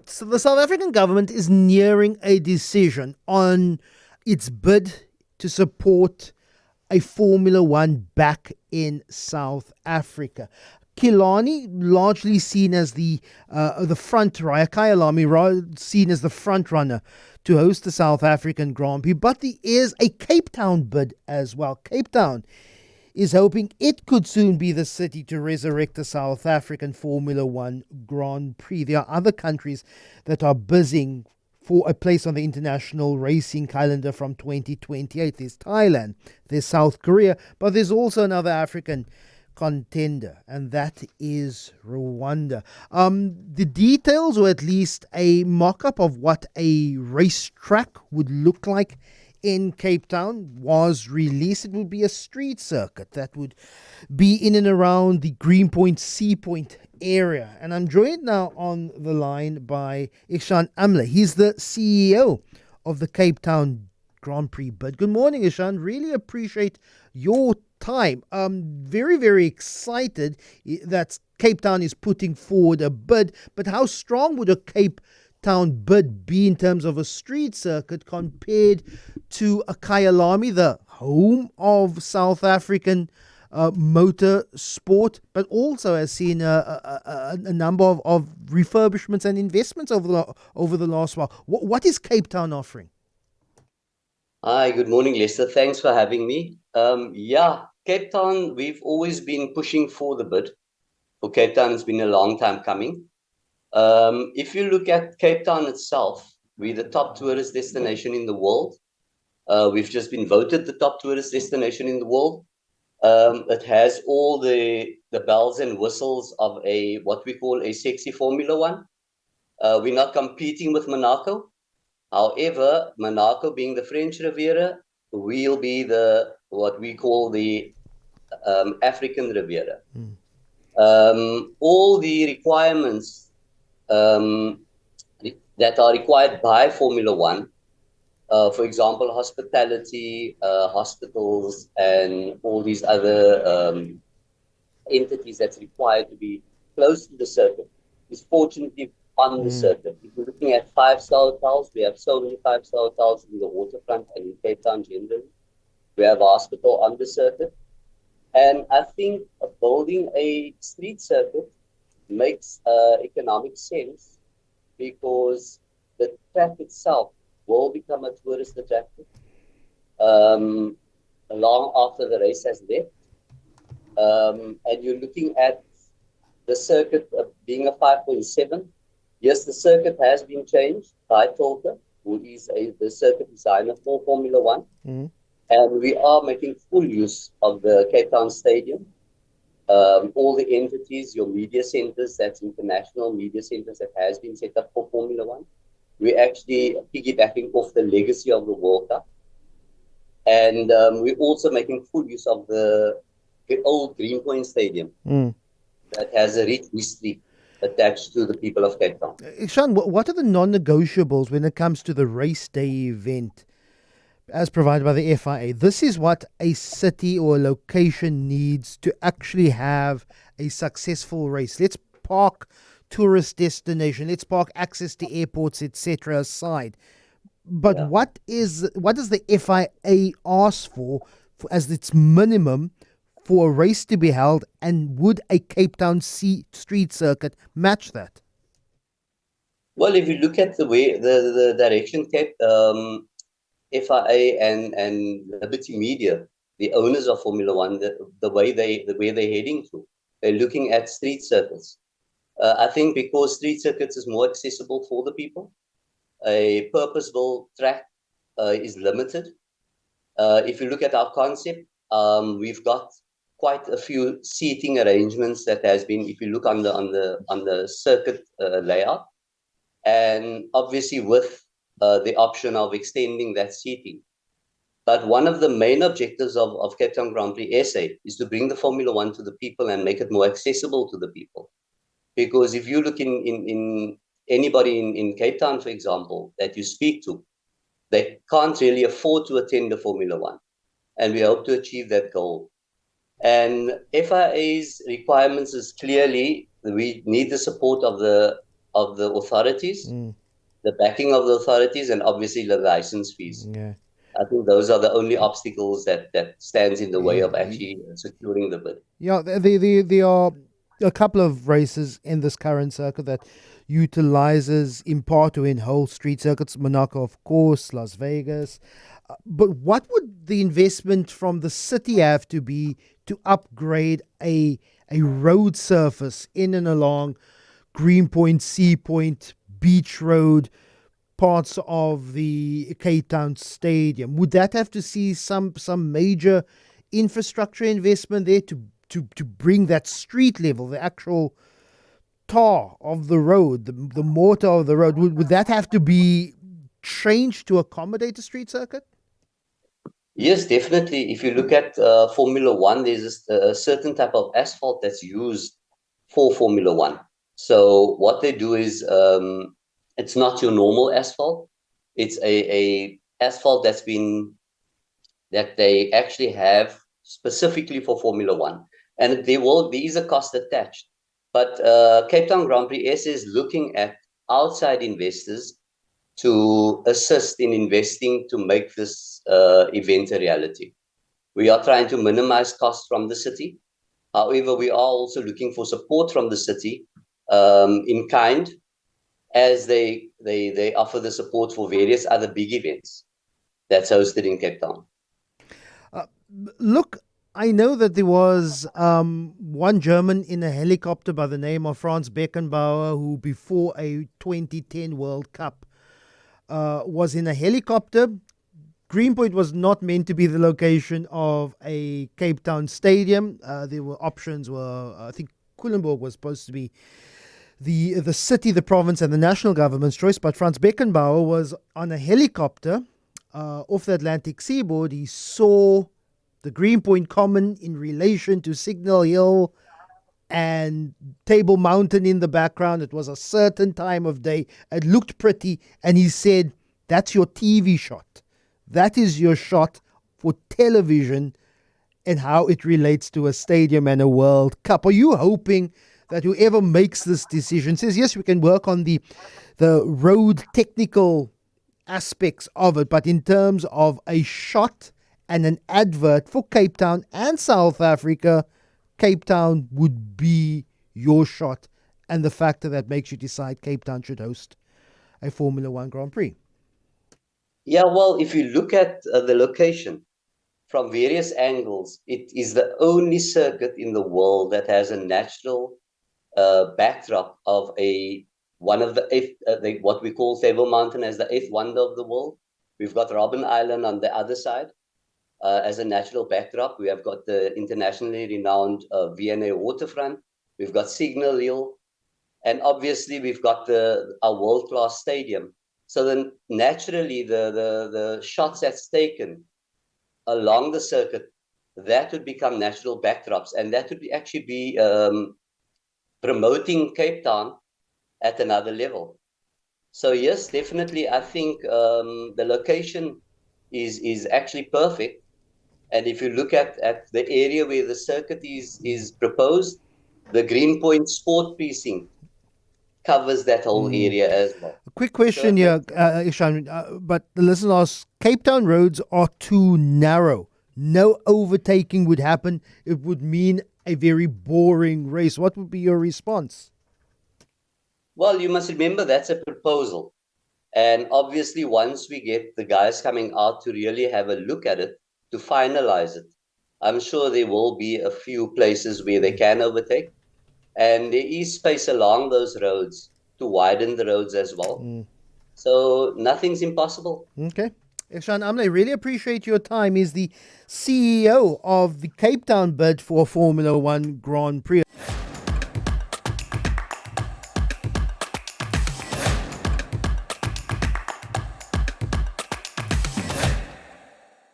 So the South African government is nearing a decision on its bid to support a Formula One back in South Africa. Kilani, largely seen as the front runner, Kyalami seen as the front runner to host the South African Grand Prix, but there is a Cape Town bid as well. Cape Town is hoping it could soon be the city to resurrect the South African Formula One Grand Prix. There are other countries that are buzzing for a place on the international racing calendar from 2028. There's Thailand, there's South Korea, but there's also another African contender, and that is Rwanda. The details, or at least a mock-up of what a racetrack would look like in Cape Town, was released. It would be a street circuit that would be in and around the Greenpoint, Sea Point area. And I'm joined now on the line by Igshaan Amlay. He's the CEO of the Cape Town Grand Prix bid. Good morning, Igshaan. Really appreciate your time. Very, very excited that Cape Town is putting forward a bid, but how strong would a Cape Town bid be in terms of a street circuit compared to a Kyalami, the home of South African motor sport, but also has seen a number of refurbishments and investments over the last while? What is Cape Town offering? Hi, good morning, Lester. Thanks for having me. Cape Town, we've always been pushing for the bid. For Cape Town, it's been a long time coming. If you look at Cape Town itself, we're the top tourist destination in the world. We've just been voted the top tourist destination in the world. It has all the bells and whistles of what we call a sexy Formula One. We're not competing with Monaco. However, Monaco being the French Riviera, we'll be what we call the African Riviera. All the requirements that are required by Formula One, for example, hospitality, hospitals, and all these other entities that's required to be close to the circuit, is fortunately on the circuit. If you're looking at 5-star hotels, we have so many 5-star hotels in the waterfront and in Cape Town generally. We have a hospital on the circuit. And I think building a street circuit makes economic sense because the track itself will become a tourist attraction long after the race has left. And you're looking at the circuit being a 5.7. Yes, the circuit has been changed by Tolka, who is the circuit designer for Formula One. And we are making full use of the Cape Town Stadium. All the entities, your media centers, that's international media centers that has been set up for Formula One. We're actually piggybacking off the legacy of the World Cup. And we're also making full use of the old Greenpoint Stadium that has a rich history attached to the people of Cape Town. Igshaan, what are the non-negotiables when it comes to the race day event as provided by the FIA? This is what a city or a location needs to actually have a successful race. Let's park tourist destination, let's park access to airports, etc. aside. But what does the FIA ask for as its minimum for a race to be held, and would a Cape Town street circuit match that? Well, if you look at the way the direction FIA and Liberty Media, the owners of Formula One, the way they're heading to, they're looking at street circuits. I think because street circuits is more accessible for the people, a purpose-built track is limited. If you look at our concept, we've got quite a few seating arrangements that has been, if you look on the circuit layout, and obviously with the option of extending that seating. But one of the main objectives of Cape Town Grand Prix SA is to bring the Formula One to the people and make it more accessible to the people. Because if you look in anybody in Cape Town, for example, that you speak to, they can't really afford to attend the Formula One. And we hope to achieve that goal. And FIA's requirements is clearly we need the support of the of the authorities, Mm, the backing of the authorities, and obviously the license fees. yeah. I think those are the only obstacles that stands in the way Yeah. of actually securing the bid. Yeah, there are a couple of races in this current circuit that utilizes in part or in whole street circuits. Monaco, of course, Las Vegas. But what would the investment from the city have to be to upgrade a road surface in and along Greenpoint, Sea Point, Beach Road, parts of the Cape Town Stadium? Would that have to see some major infrastructure investment there to bring that street level, the actual tar of the road, the mortar of the road? Would that have to be changed to accommodate a street circuit? Yes, definitely. If you look at Formula One, there's a certain type of asphalt that's used for Formula One. So what they do is it's not your normal asphalt. It's a asphalt that they actually have specifically for Formula One, and there is a cost attached. But Cape Town Grand Prix S is looking at outside investors to assist in investing to make this event a reality. We are trying to minimize costs from the city. However, we are also looking for support from the city in kind, as they offer the support for various other big events that's hosted in Cape Town. Look, I know that there was one German in a helicopter by the name of Franz Beckenbauer, who before a 2010 World Cup was in a helicopter. Greenpoint was not meant to be the location of a Cape Town stadium. There were options. I think Culemborg was supposed to be the city, the province, and the national government's choice. But Franz Beckenbauer was on a helicopter off the Atlantic seaboard. He saw the Greenpoint Common in relation to Signal Hill and Table Mountain in the background. It was a certain time of day. It looked pretty. And he said, that's your TV shot. That is your shot for television and how it relates to a stadium and a World Cup. Are you hoping that whoever makes this decision says, yes, we can work on the road technical aspects of it, but in terms of a shot and an advert for Cape Town and South Africa, Cape Town would be your shot, and the factor that makes you decide Cape Town should host a Formula One Grand Prix? Yeah, well, if you look at the location from various angles, it is the only circuit in the world that has a natural backdrop of one of the eighth, what we call Table Mountain as the eighth wonder of the world. We've got Robben Island on the other side as a natural backdrop. We have got the internationally renowned V&A waterfront. We've got Signal Hill, and obviously we've got our world-class stadium. So then naturally the shots that's taken along the circuit, that would become natural backdrops, and that would actually be promoting Cape Town at another level. So yes, definitely, I think the location is actually perfect. And if you look at the area where the circuit is proposed, the Greenpoint Sport Precinct covers that whole area as well. A quick question here, Igshaan, but the listener asks, Cape Town roads are too narrow. No overtaking would happen. It would mean a very boring race. What would be your response? Well, you must remember that's a proposal. And obviously, once we get the guys coming out to really have a look at it, to finalize it, I'm sure there will be a few places where they can overtake. And there is space along those roads to widen the roads as well. So nothing's impossible. Okay. Igshaan Amlay, really appreciate your time. He's the CEO of the Cape Town bid for Formula One Grand Prix.